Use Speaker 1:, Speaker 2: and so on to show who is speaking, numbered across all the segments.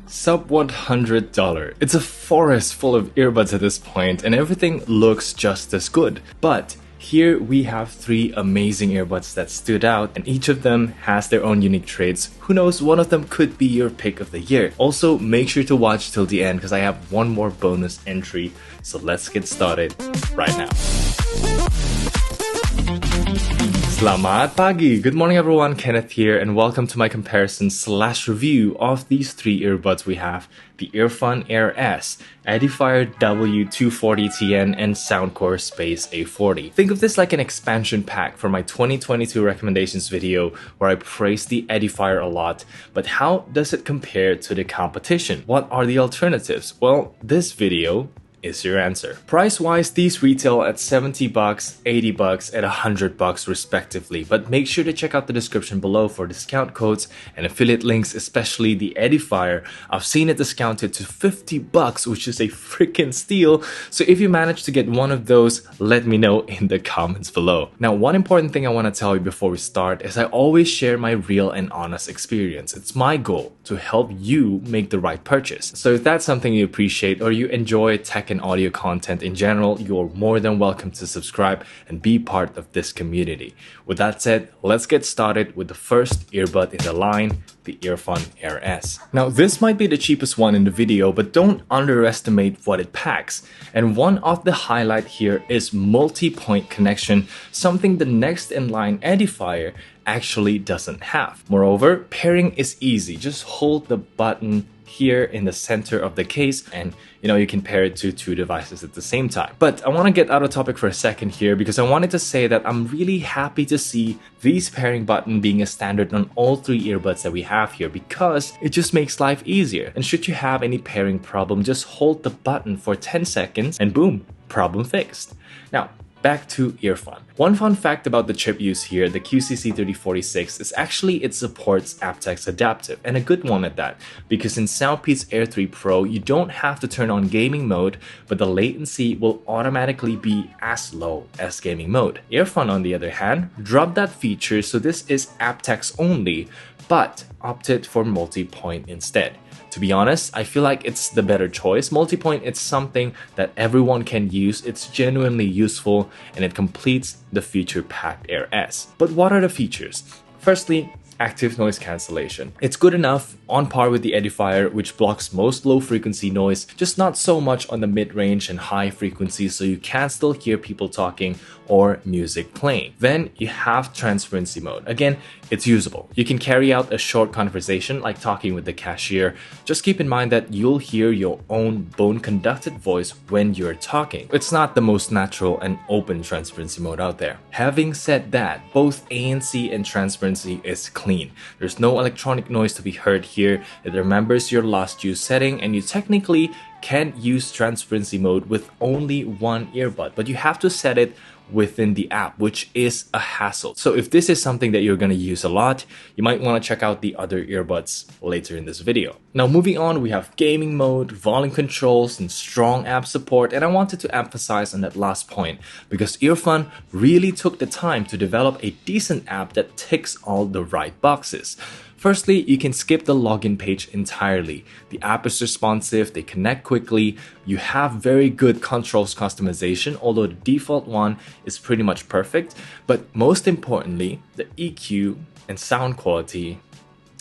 Speaker 1: Sub $100. It's a forest full of earbuds at this point, and everything looks just as good. But here we have three amazing earbuds that stood out, and each of them has their own unique traits. Who knows, one of them could be your pick of the year. Also, make sure to watch till the end because I have one more bonus entry. So let's get started right now. Selamat pagi! Good morning everyone, Kenneth here, and welcome to my comparison/review of these three earbuds we have: the Earfun Air S, Edifier W240TN, and Soundcore Space A40. Think of this like an expansion pack for my 2022 recommendations video where I praised the Edifier a lot, but how does it compare to the competition? What are the alternatives? Well, this video is your answer. Price-wise, these retail at $70, $80, and $100 respectively, but make sure to check out the description below for discount codes and affiliate links, especially the Edifier. I've seen it discounted to $50, which is a freaking steal. So if you manage to get one of those, let me know in the comments below. Now, one important thing I want to tell you before we start is I always share my real and honest experience. It's my goal to help you make the right purchase. So if that's something you appreciate or you enjoy tech and audio content in general, you're more than welcome to subscribe and be part of this community. With that said, let's get started with the first earbud in the line, the Earfun Air S. Now, this might be the cheapest one in the video, but don't underestimate what it packs. And one of the highlight here is multi-point connection, something the next in line Edifier actually doesn't have. Moreover, pairing is easy. Just hold the button here in the center of the case and you can pair it to two devices at the same time. But I want to get out of topic for a second here because I wanted to say that I'm really happy to see these pairing button being a standard on all three earbuds that we have here because it just makes life easier. And should you have any pairing problem, just hold the button for 10 seconds and boom, problem fixed. Now, back to Earfun. One fun fact about the chip used here, the QCC3046, is actually it supports aptX Adaptive, and a good one at that, because in Soundpede's Air 3 Pro, you don't have to turn on gaming mode, but the latency will automatically be as low as gaming mode. Earfun, on the other hand, dropped that feature, so this is aptX only, but opted for multi-point instead. To be honest, I feel like it's the better choice. Multi-point, it's something that everyone can use, it's genuinely useful, and it completes the feature-packed Air S. But what are the features? Firstly, active noise cancellation. It's good enough, on par with the Edifier, which blocks most low frequency noise, just not so much on the mid-range and high frequencies, so you can still hear people talking or music playing. Then you have transparency mode. Again, it's usable. You can carry out a short conversation like talking with the cashier. Just keep in mind that you'll hear your own bone-conducted voice when you're talking. It's not the most natural and open transparency mode out there. Having said that, both ANC and transparency is clean. There's no electronic noise to be heard here. It remembers your last use setting, and you technically can use transparency mode with only one earbud, but you have to set it within the app, which is a hassle. So if this is something that you're going to use a lot, you might want to check out the other earbuds later in this video. Now, moving on, we have gaming mode, volume controls, and strong app support, and I wanted to emphasize on that last point because Earfun really took the time to develop a decent app that ticks all the right boxes. Firstly, you can skip the login page entirely. The app is responsive, they connect quickly, you have very good controls customization, although the default one is pretty much perfect. But most importantly, the EQ and sound quality.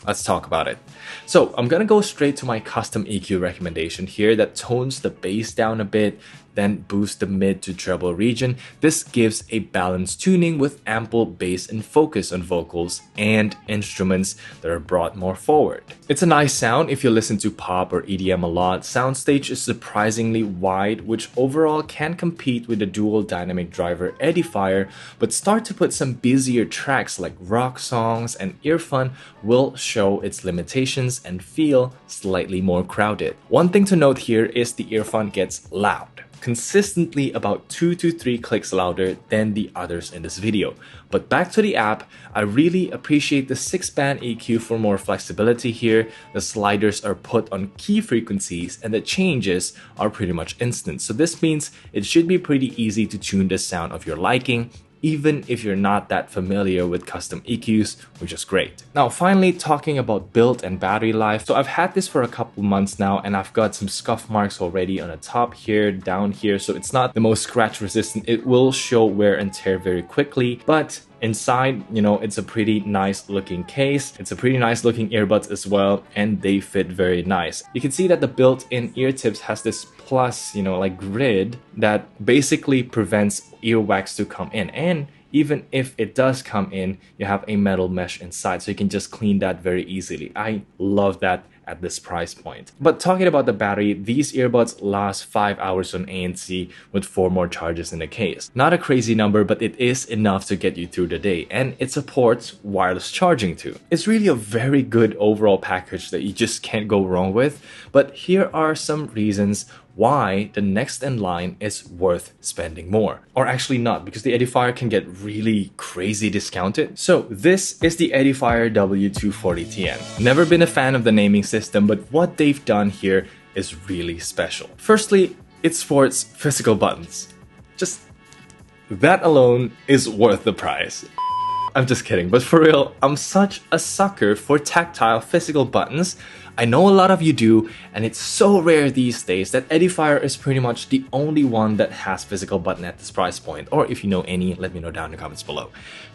Speaker 1: Let's talk about it. So I'm gonna go straight to my custom EQ recommendation here that tones the bass down a bit, then boosts the mid to treble region. This gives a balanced tuning with ample bass and focus on vocals and instruments that are brought more forward. It's a nice sound if you listen to pop or EDM a lot. Soundstage is surprisingly wide, which overall can compete with the dual dynamic driver Edifier, but start to put some busier tracks like rock songs, and Earfun will show its limitations and feel slightly more crowded. One thing to note here is the Earfun gets loud, consistently about 2 to 3 clicks louder than the others in this video. But back to the app, I really appreciate the 6-band EQ for more flexibility here. The sliders are put on key frequencies and the changes are pretty much instant. So this means it should be pretty easy to tune the sound of your liking, even if you're not that familiar with custom EQs, which is great. Now, finally, talking about build and battery life. So I've had this for a couple months now, and I've got some scuff marks already on the top here, down here, so it's not the most scratch resistant. It will show wear and tear very quickly, but inside, you know, it's a pretty nice looking case. It's a pretty nice looking earbuds as well, and they fit very nice. You can see that the built-in ear tips has this plus, you know, like grid that basically prevents earwax to come in. And even if it does come in, you have a metal mesh inside, so you can just clean that very easily. I love that at this price point. But talking about the battery, these earbuds last 5 hours on ANC with 4 more charges in the case. Not a crazy number, but it is enough to get you through the day, and it supports wireless charging too. It's really a very good overall package that you just can't go wrong with, but here are some reasons why the next in line is worth spending more. Or actually not, because the Edifier can get really crazy discounted. So this is the Edifier W240TN. Never been a fan of the naming system, but what they've done here is really special. Firstly, it sports physical buttons. Just that alone is worth the price. I'm just kidding, but for real, I'm such a sucker for tactile physical buttons. I know a lot of you do, and it's so rare these days that Edifier is pretty much the only one that has physical button at this price point. Or if you know any, let me know down in the comments below.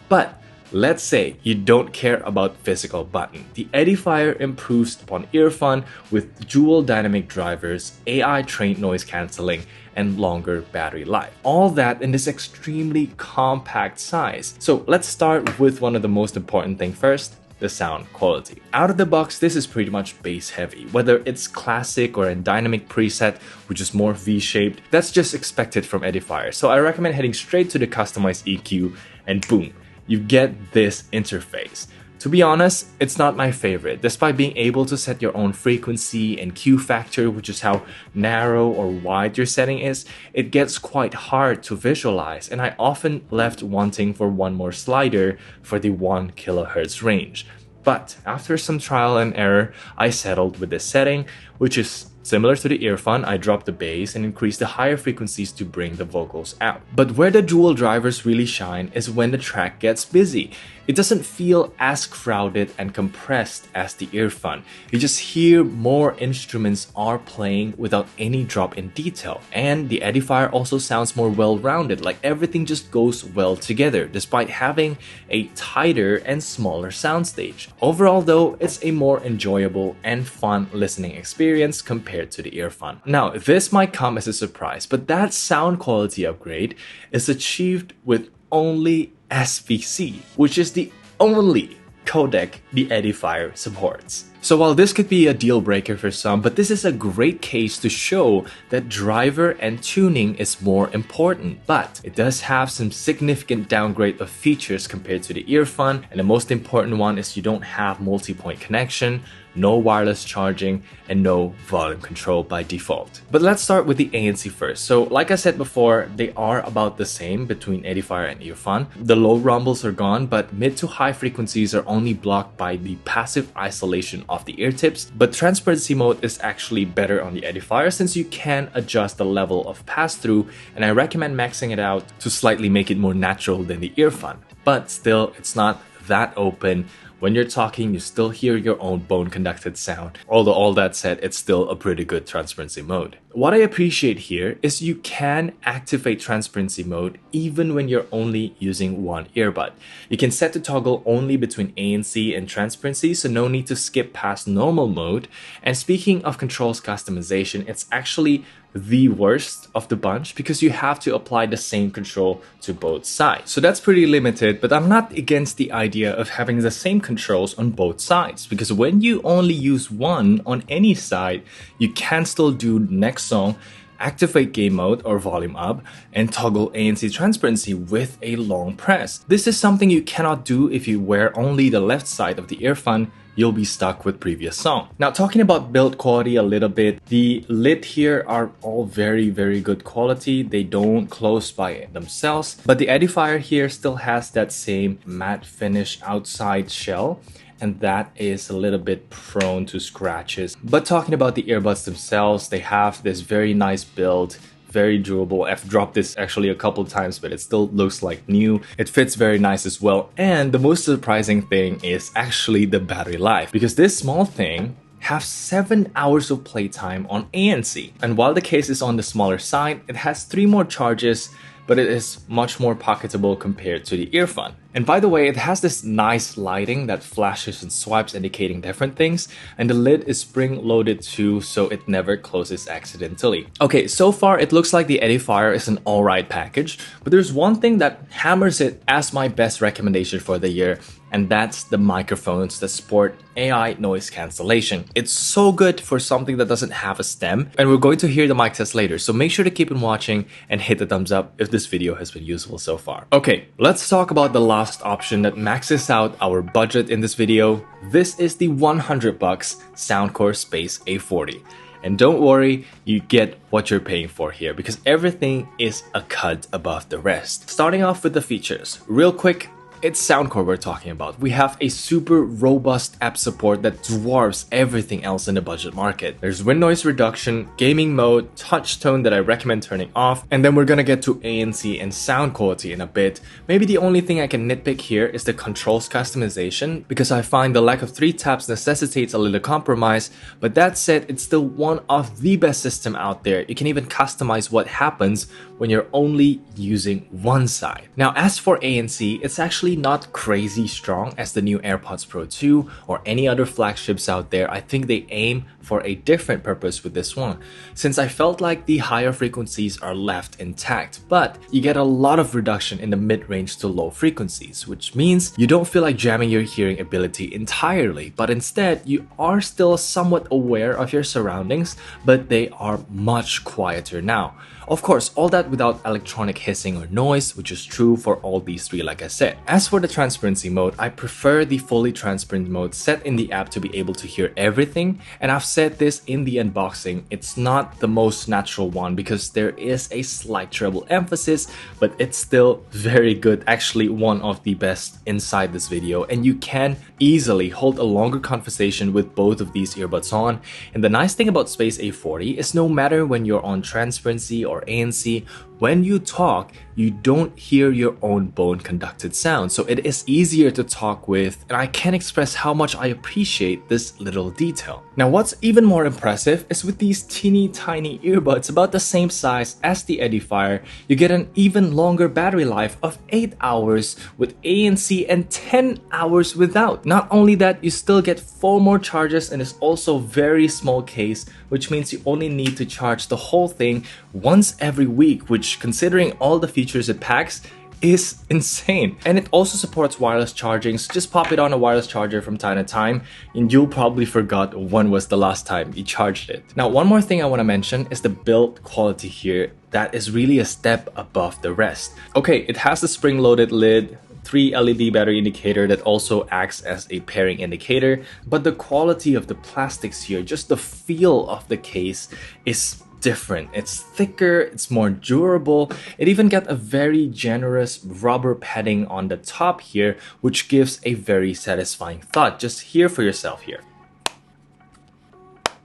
Speaker 1: But let's say you don't care about physical button. The Edifier improves upon Earfun with dual dynamic drivers, AI trained noise cancelling, and longer battery life. All that in this extremely compact size. So let's start with one of the most important things first, the sound quality. Out of the box, this is pretty much bass heavy. Whether it's classic or a dynamic preset, which is more V-shaped, that's just expected from Edifier. So I recommend heading straight to the customized EQ, and boom, you get this interface. To be honest, it's not my favorite. Despite being able to set your own frequency and Q factor, which is how narrow or wide your setting is, it gets quite hard to visualize, and I often left wanting for one more slider for the 1 kHz range. But after some trial and error, I settled with this setting, which is similar to the Earfun. I dropped the bass and increased the higher frequencies to bring the vocals out. But where the dual drivers really shine is when the track gets busy. It doesn't feel as crowded and compressed as the Earfun. You just hear more instruments are playing without any drop in detail. And the Edifier also sounds more well-rounded, like everything just goes well together, despite having a tighter and smaller soundstage. Overall though, it's a more enjoyable and fun listening experience compared to the Earfun. Now, this might come as a surprise, but that sound quality upgrade is achieved with only SVC, which is the only codec the Edifier supports. So while this could be a deal breaker for some, but this is a great case to show that driver and tuning is more important. But it does have some significant downgrade of features compared to the Earfun, and the most important one is you don't have multi-point connection, no wireless charging, and no volume control by default. But let's start with the ANC first. So like I said before, they are about the same between Edifier and Earfun. The low rumbles are gone, but mid to high frequencies are only blocked by the passive isolation of the ear tips. But transparency mode is actually better on the Edifier since you can adjust the level of pass-through, and I recommend maxing it out to slightly make it more natural than the Earfun. But still, it's not that open. When you're talking, you still hear your own bone-conducted sound. Although all that said, it's still a pretty good transparency mode. What I appreciate here is you can activate transparency mode even when you're only using one earbud. You can set to toggle only between ANC and transparency, so no need to skip past normal mode. And speaking of controls customization, it's actually the worst of the bunch because you have to apply the same control to both sides. So that's pretty limited, but I'm not against the idea of having the same controls on both sides, because when you only use one on any side, you can still do next song, activate game mode or volume up, and toggle ANC transparency with a long press. This is something you cannot do if you wear only the left side of the Earfun. You'll be stuck with previous song. Now, talking about build quality a little bit, the lid here are all very good quality. They don't close by themselves, but the Edifier here still has that same matte finish outside shell, and that is a little bit prone to scratches. But talking about the earbuds themselves, they have this very nice build, very durable. I've dropped this actually a couple times, but it still looks like new. It fits very nice as well. And the most surprising thing is actually the battery life, because this small thing have 7 hours of playtime on ANC. And while the case is on the smaller side, it has 3 more charges, but it is much more pocketable compared to the Earfun. And by the way, it has this nice lighting that flashes and swipes indicating different things, and the lid is spring-loaded too, so it never closes accidentally. Okay, so far it looks like the Edifier is an alright package, but there's one thing that hammers it as my best recommendation for the year, and that's the microphones that support AI noise cancellation. It's so good for something that doesn't have a stem, and we're going to hear the mic test later, so make sure to keep on watching and hit the thumbs up if this video has been useful so far. Okay, let's talk about the last option that maxes out our budget in this video. This is the $100 Soundcore Space A40. And don't worry, you get what you're paying for here because everything is a cut above the rest. Starting off with the features, real quick. It's Soundcore we're talking about. We have a super robust app support that dwarfs everything else in the budget market. There's wind noise reduction, gaming mode, touch tone that I recommend turning off, and then we're gonna get to ANC and sound quality in a bit. Maybe the only thing I can nitpick here is the controls customization, because I find the lack of 3 taps necessitates a little compromise, but that said, it's still one of the best system out there. You can even customize what happens when you're only using one side. Now, as for ANC, it's actually not crazy strong as the new AirPods Pro 2 or any other flagships out there. I think they aim for a different purpose with this one, since I felt like the higher frequencies are left intact, but you get a lot of reduction in the mid-range to low frequencies, which means you don't feel like jamming your hearing ability entirely, but instead you are still somewhat aware of your surroundings, but they are much quieter now. Of course, all that without electronic hissing or noise, which is true for all these 3 like I said. As for the transparency mode, I prefer the fully transparent mode set in the app to be able to hear everything, and I've said this in the unboxing, it's not the most natural one because there is a slight treble emphasis, but it's still very good, actually one of the best inside this video, and you can easily hold a longer conversation with both of these earbuds on. And the nice thing about Space A40 is no matter when you're on transparency or ANC, when you talk, you don't hear your own bone conducted sound, so it is easier to talk with, and I can't express how much I appreciate this little detail. Now, what's even more impressive is with these teeny tiny earbuds about the same size as the Edifier, you get an even longer battery life of 8 hours with ANC and 10 hours without. Not only that, you still get 4 more charges, and it's also very small case, which means you only need to charge the whole thing once every week, which considering all the features it packs is insane. And it also supports wireless charging, so just pop it on a wireless charger from time to time and you'll probably forgot when was the last time you charged it. Now, one more thing I want to mention is the build quality here. That is really a step above the rest. Okay, it has the spring-loaded lid, 3 LED battery indicator that also acts as a pairing indicator, but the quality of the plastics here, just the feel of the case is different. It's thicker, it's more durable. It even got a very generous rubber padding on the top here, which gives a very satisfying thud. Just hear for yourself here.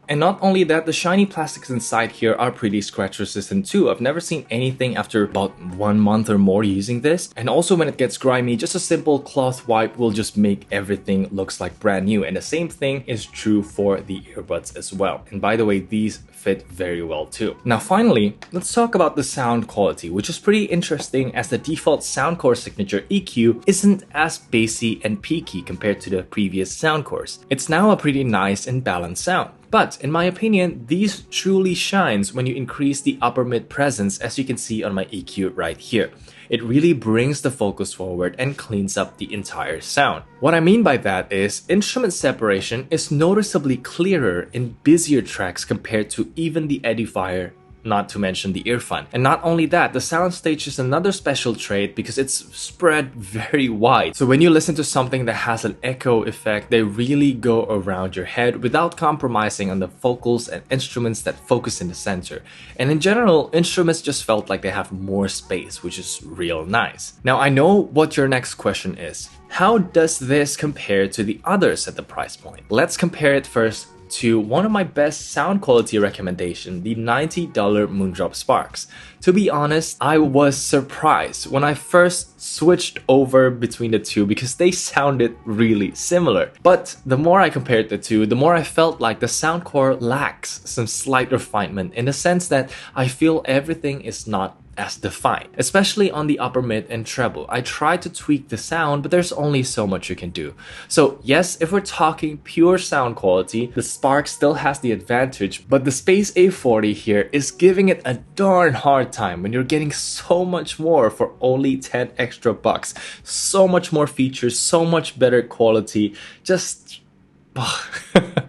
Speaker 1: And not only that, the shiny plastics inside here are pretty scratch resistant too. I've never seen anything after about 1 month or more using this. And also when it gets grimy, just a simple cloth wipe will just make everything looks like brand new. And the same thing is true for the earbuds as well. And by the way, these fit very well too. Now finally, let's talk about the sound quality, which is pretty interesting as the default Soundcore signature EQ isn't as bassy and peaky compared to the previous Soundcores. It's now a pretty nice and balanced sound. But in my opinion, these truly shines when you increase the upper mid presence, as you can see on my EQ right here. It really brings the focus forward and cleans up the entire sound. What I mean by that is instrument separation is noticeably clearer in busier tracks compared to even the Edifier, not to mention the Earfun. And not only that, the soundstage is another special trait because it's spread very wide. So when you listen to something that has an echo effect, they really go around your head without compromising on the vocals and instruments that focus in the center. And in general, instruments just felt like they have more space, which is real nice. Now I know what your next question is. How does this compare to the others at the price point? Let's compare it first to one of my best sound quality recommendation, the $90 Moondrop Sparks. To be honest, I was surprised when I first switched over between the two because they sounded really similar. But the more I compared the two, the more I felt like the Soundcore lacks some slight refinement in the sense that I feel everything is not as defined, especially on the upper mid and treble. I tried to tweak the sound, but there's only so much you can do. So yes, if we're talking pure sound quality, the Spark still has the advantage, but the Space A40 here is giving it a darn hard time when you're getting so much more for only 10 extra bucks. So much more features, so much better quality, just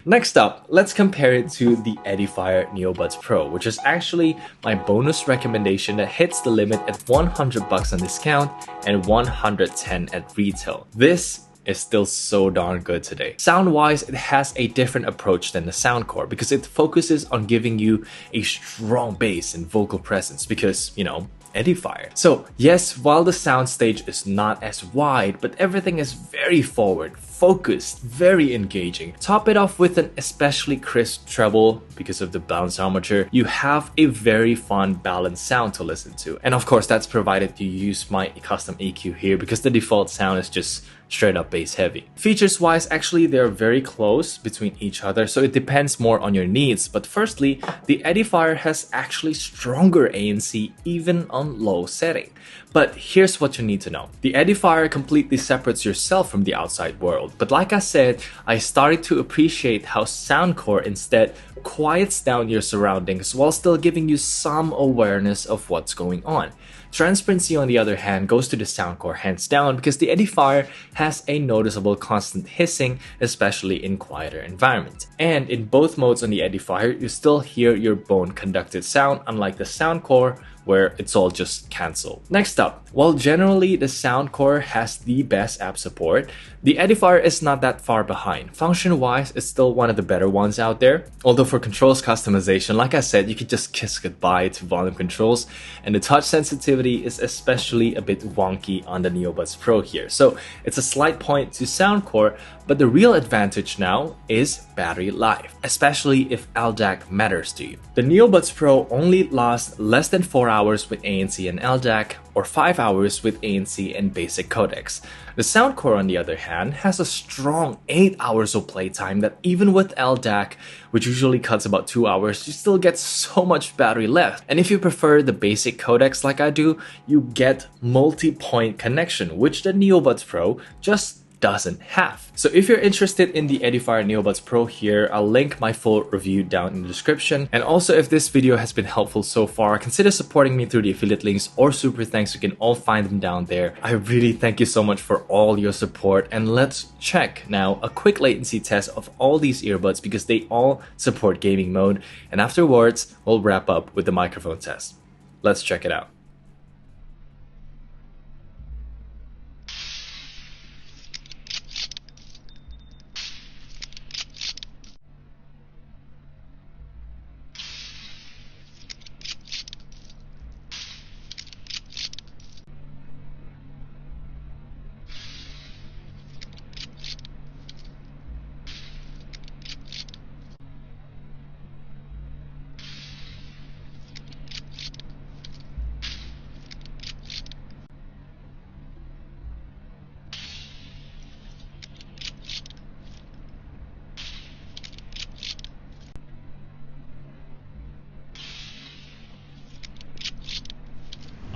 Speaker 1: next up, let's compare it to the Edifier Neobuds Pro, which is actually my bonus recommendation that hits the limit at 100 bucks on discount and 110 at retail. This is still so darn good today. Sound-wise, it has a different approach than the Soundcore because it focuses on giving you a strong bass and vocal presence because, you know, Edifier. So yes, while the soundstage is not as wide, but everything is very forward, focused, very engaging. Top it off with an especially crisp treble because of the bounce armature. You have a very fun balanced sound to listen to. And of course, that's provided you use my custom EQ here because the default sound is just straight up bass heavy. Features wise, actually they're very close between each other, so it depends more on your needs. But firstly, the Edifier has actually stronger ANC even on low setting. But here's what you need to know. The Edifier completely separates yourself from the outside world. But like I said, I started to appreciate how Soundcore instead quiets down your surroundings while still giving you some awareness of what's going on. Transparency, on the other hand, goes to the Soundcore hands down because the Edifier has a noticeable constant hissing, especially in quieter environments. And in both modes on the Edifier, you still hear your bone conducted sound, unlike the Soundcore, where it's all just cancelled. Next up, while generally the Soundcore has the best app support, the Edifier is not that far behind. Function-wise, it's still one of the better ones out there. Although for controls customization, like I said, you could just kiss goodbye to volume controls, and the touch sensitivity is especially a bit wonky on the Neobuds Pro here. So it's a slight point to Soundcore, but the real advantage now is battery life, especially if LDAC matters to you. The Neobuds Pro only lasts less than 4 hours with ANC and LDAC, or 5 hours with ANC and basic codecs. The Soundcore, on the other hand, has a strong 8 hours of playtime that even with LDAC, which usually cuts about 2 hours, you still get so much battery left. And if you prefer the basic codecs like I do, you get multi-point connection, which the Neobuds Pro just doesn't have. So if you're interested in the Edifier Neobuds Pro here, I'll link my full review down in the description. And also, if this video has been helpful so far, consider supporting me through the affiliate links or super thanks. You can all find them down there. I really thank you so much for all your support. And let's check now a quick latency test of all these earbuds because they all support gaming mode. And afterwards, we'll wrap up with the microphone test. Let's check it out.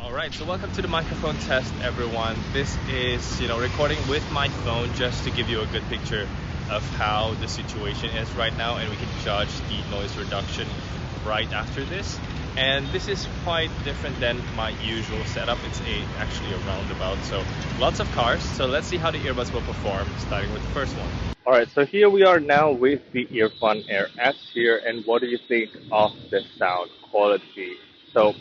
Speaker 1: Alright, so welcome to the microphone test, everyone. This is, recording with my phone just to give you a good picture of how the situation is right now, and we can judge the noise reduction right after this. And this is quite different than my usual setup. It's actually a roundabout, so lots of cars. So let's see how the earbuds will perform, starting with the first one. Alright, so here we are now with the Earfun Air S here, and what do you think of the sound quality? So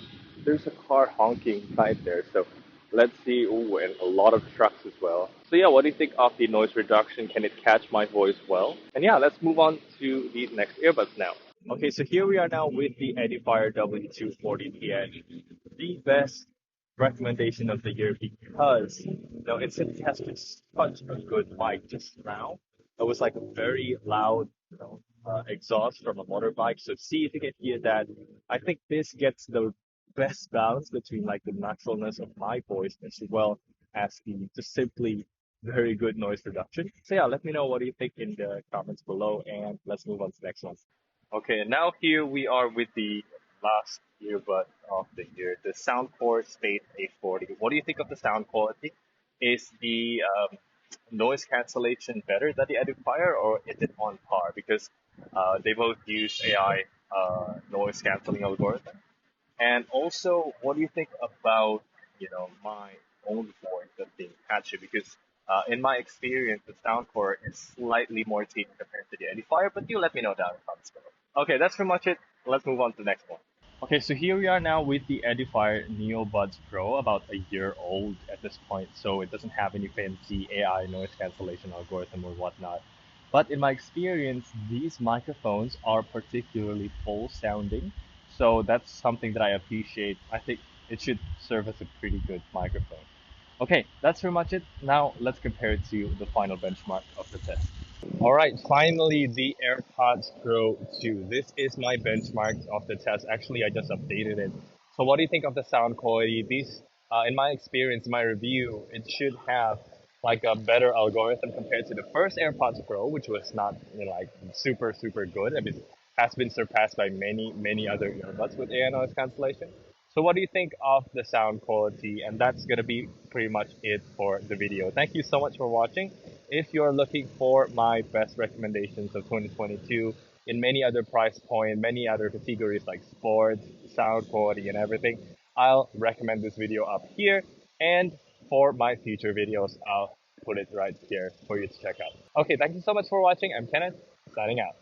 Speaker 1: there's a car honking right there, so let's see. Ooh, and a lot of trucks as well. So yeah, what do you think of the noise reduction? Can it catch my voice well? And yeah, let's move on to the next earbuds now. Okay, so here we are now with the Edifier W240TN, the best recommendation of the year because it's tested such a good mic just now. It was like a very loud, exhaust from a motorbike. So see if you can hear that. I think this gets the best balance between like the naturalness of my voice as well as the just simply very good noise reduction. So yeah, let me know what do you think in the comments below, and let's move on to the next one. Okay, and now here we are with the last earbud of the year, the Soundcore Space A40. What do you think of the sound quality? Is the noise cancellation better than the Edifier, or is it on par? Because they both use AI noise canceling algorithm. And also, what do you think about, my own voice as being patchy? Because in my experience, the Soundcore is slightly more cheap compared to the Edifier, but you let me know down in the comments below. Okay, that's pretty much it. Let's move on to the next one. Okay, so here we are now with the Edifier Neo Buds Pro, about a year old at this point, so it doesn't have any fancy AI noise cancellation algorithm or whatnot. But in my experience, these microphones are particularly full sounding, so that's something that I appreciate. I think it should serve as a pretty good microphone. Okay, that's pretty much it. Now let's compare it to the final benchmark of the test. All right, finally the AirPods Pro 2. This is my benchmark of the test. Actually, I just updated it. So what do you think of the sound quality? These, in my experience, my review, it should have like a better algorithm compared to the first AirPods Pro, which was not like super, super good. I mean, has been surpassed by many, many other earbuds with AI noise cancellation. So what do you think of the sound quality? And that's going to be pretty much it for the video. Thank you so much for watching. If you're looking for my best recommendations of 2022 in many other price point, many other categories like sports, sound quality, and everything, I'll recommend this video up here. And for my future videos, I'll put it right here for you to check out. Okay, thank you so much for watching. I'm Kenneth, signing out.